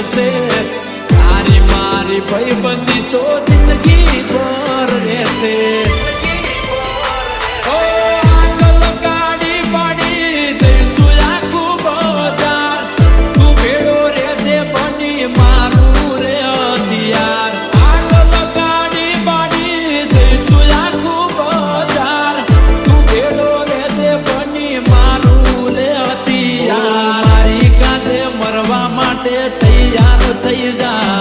છે તારી મારી ભાઈબંધી તો જિંદગી ભર રહેશે તૈયાર થઈ જા